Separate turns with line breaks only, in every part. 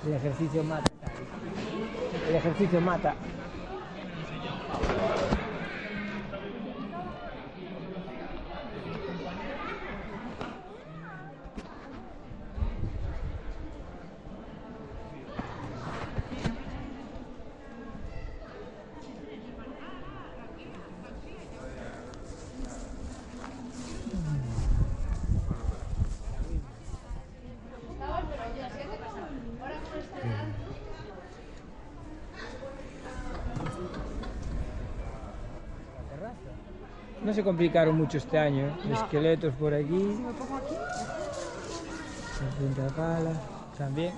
El ejercicio mata. El ejercicio mata. No se complicaron mucho este año, ¿eh? No. Esqueletos por aquí.
Si me pongo aquí.
Punta pala, también.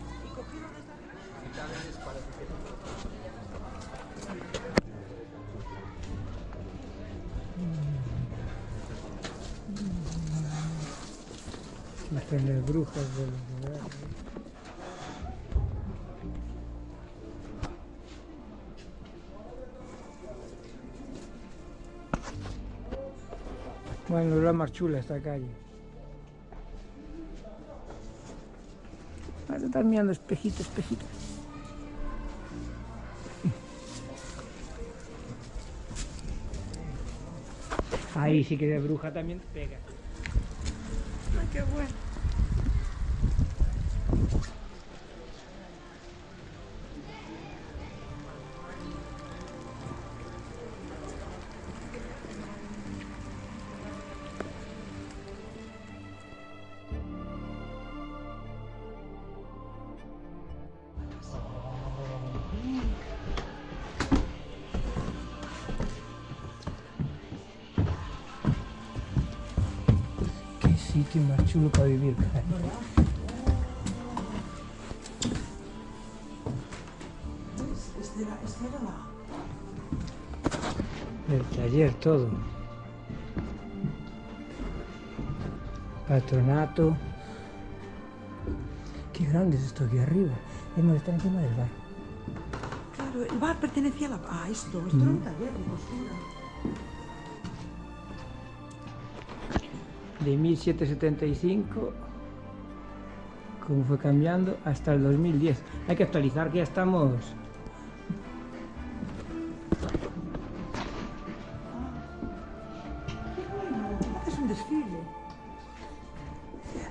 Aquí están las brujas de los lugares. Bueno, la más chula esta calle. Vas a estar mirando espejito, espejito. Ahí sí que de bruja también te pega.
Ay, qué bueno.
Sitio más chulo para vivir, cara. El taller todo. Patronato. Qué grande es esto aquí arriba. Es más, está encima del bar.
Claro, el bar pertenecía a esto. Esto era un taller de costura.
De 1775, como fue cambiando, hasta el 2010. Hay que actualizar que ya estamos.
Es un desfile.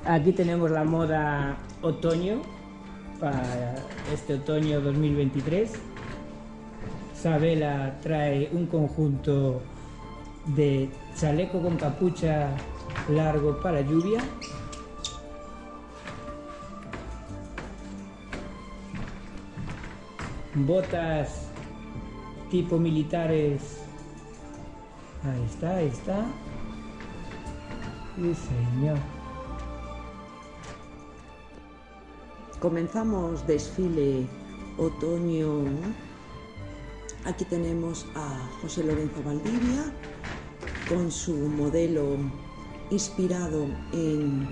Aquí tenemos la moda otoño, para este otoño 2023. Sabela trae un conjunto de chaleco con capucha largo para lluvia. Botas tipo militares. Ahí está, ahí está. Sí, señor.
Comenzamos desfile otoño. Aquí tenemos a José Lorenzo Valdivia con su modelo inspirado en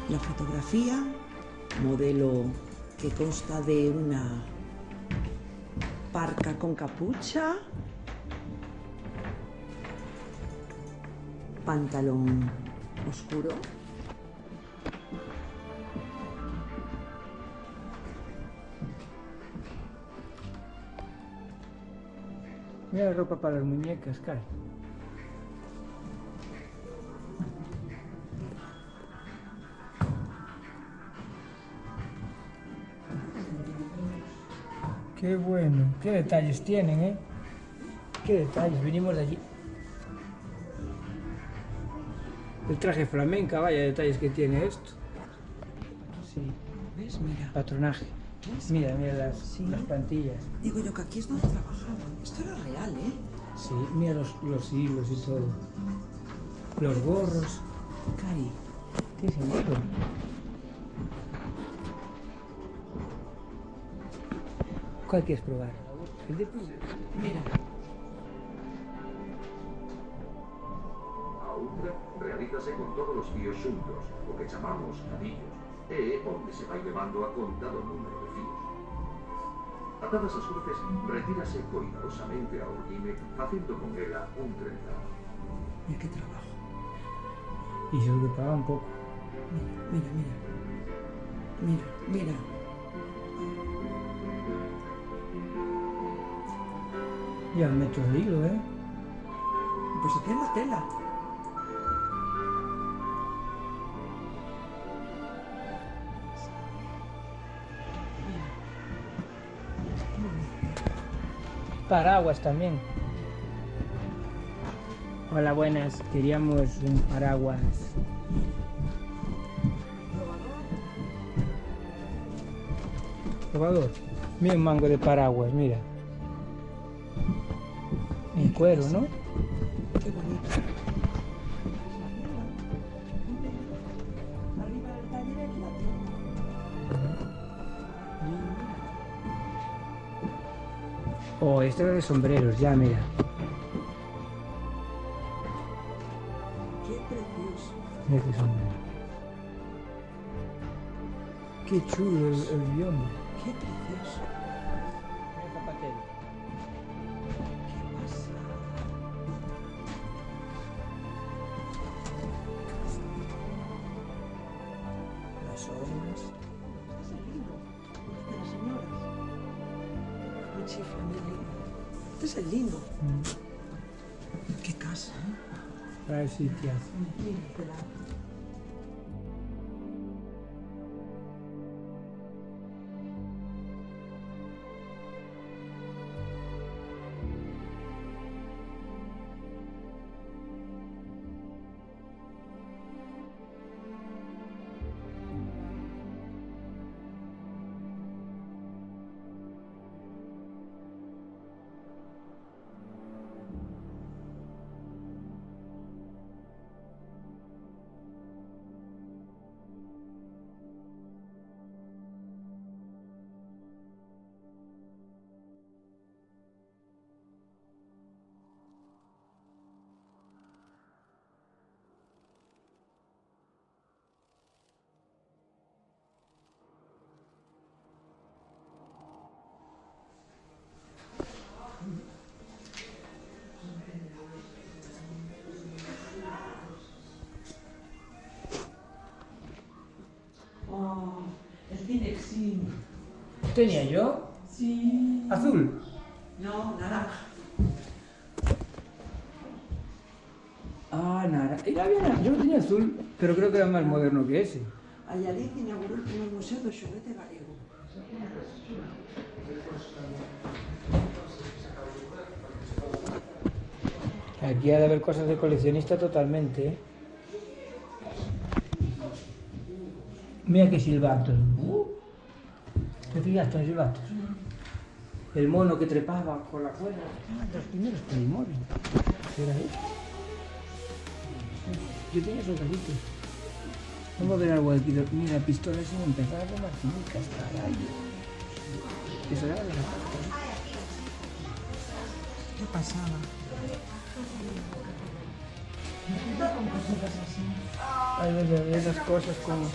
la fotografía, modelo que consta de una parca con capucha, pantalón oscuro,
Mira la ropa para las muñecas, Kai. Qué bueno, qué detalles tienen, ¿eh? Qué detalles, venimos de allí. El traje flamenca, vaya detalles que tiene esto. Sí.
¿Ves? Mira.
Patronaje.
¿Ves?
Mira, mira las plantillas.
Digo yo que aquí es donde trabajaban. Esto era real, ¿eh?
Sí, mira los hilos y todo. Los gorros.
Cari.
¿Qué es esto? ¿Cuál quieres probar? El de tu.
Mira.
A outra, realízase con todos os fíos xuntos, o que chamamos cadillos, e onde se vai levando a conta do número de fíos. Atadas as cruces, retírase cuidadosamente a urguime, facendo con ela un trenzado.
Mira qué trabajo.
Y se lo paga un poco.
Mira, mira, mira. Mira, mira.
Ya metros de hilo, ¿eh?
Pues aquí es la tela.
Paraguas también. Hola, buenas. Queríamos un paraguas. Probador. Mira un mango de paraguas, mira. En cuero, ¿no?
Qué bonito. Arriba del taller es la tienda.
Oh, este era de sombreros, ya, mira.
Qué precioso.
Mira qué sombrero. Qué chulo el bioma.
Qué precioso.
Mira zapatero.
Qué pasada.
Las obras.
Este es el lindo. De las señoras. Un chifre muy lindo. Este es el lindo. Qué casa, ¿eh?
Para el sitiazo.
Mira, tela. Oh, el Cinexin.
¿Tenía yo?
Sí.
¿Azul?
No, naranja.
Ah, nada. Yo tenía azul, pero creo que era más moderno que ese.
Allariz inauguró el primer museo de xoguete galego.
Aquí ha de haber cosas de coleccionista totalmente, ¿eh? Mira qué silbatos. ¿Te fijaste en silbatos? El mono que trepaba con la cuerda. Ah, los primeros Playmobil. ¿Era eso? Yo tenía esos galitos. Vamos a ver algo aquí. Mira, pistolas sin empezar de martinicas, caray. Eso era de la pasta, ¿eh?
Qué pasada. Con cositas así.
Hay de esas cosas como...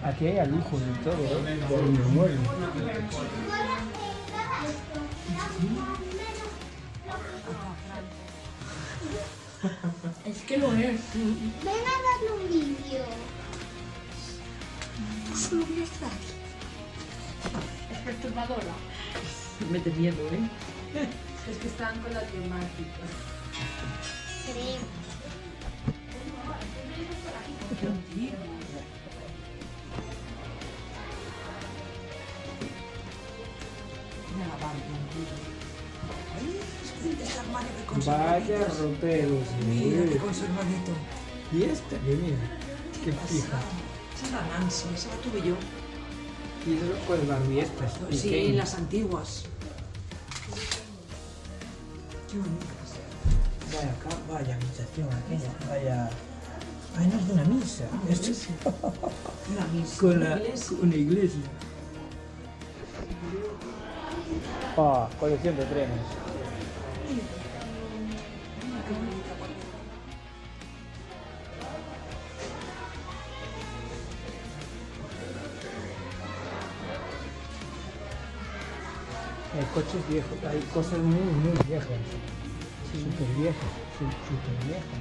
Aquí hay al lujo de todo, ¿eh? De mi mueble.
Es que lo es.
Ven a darle un vídeo.
Tú solo ves aquí.
Es perturbadora.
Mete miedo, ¿eh?
Es que están con la temática.
Creo.
Mira la Barbie. Ahí es ese armario de
Vaya
conservaditos.
roperos.
Mira qué conservadito.
Y esta, que mira, qué fija.
Esa es la Nancy, esa la tuve yo.
Y luego pues Barbie estas.
Sí,
pequeñas.
las antiguas. Qué bonitas.
Vaya acá, vaya habitación aquella, vaya... Ay, no es de una misa. Esto es
Una misa.
con
una
la,
iglesia.
una iglesia. Ah, colección de trenes.
Mira qué bonita guardia.
Hay coches viejos, hay cosas muy viejas. Súper viejas, súper viejas.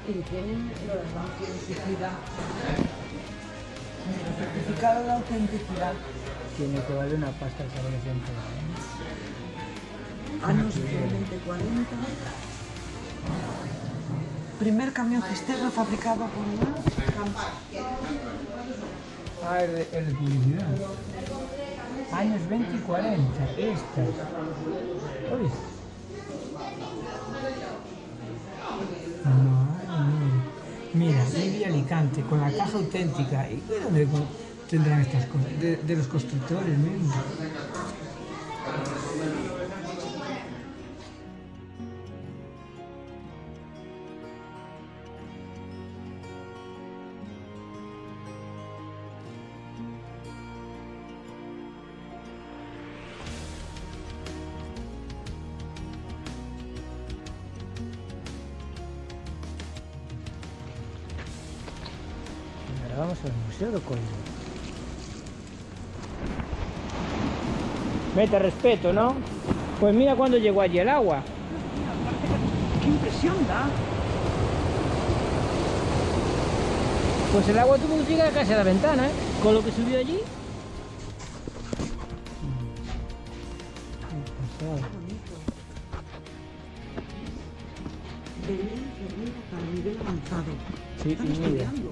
Y tienen lo de la autenticidad. El certificado de autenticidad.
Tiene que valer una pasta esa colección toda, ¿eh?
Años 2040. Primer camión cisterna fabricado por una
Ah, es de publicidad. Años 20 y 40, estas. Uy. Madre mía. Mira, Livia Alicante, con la caja auténtica. ¿Y de dónde tendrán estas cosas? De los constructores mismos. Ahora vamos al Museo de Coiro. Mete respeto, ¿no? Pues mira cuando llegó allí el agua.
¡Qué impresión da!
Pues el agua tuvo que llegar casi a la ventana, ¿eh? Con lo que subió allí.
Qué bonito. De nivel para nivel avanzado.
Sí,
Están
y mira.
estudiando.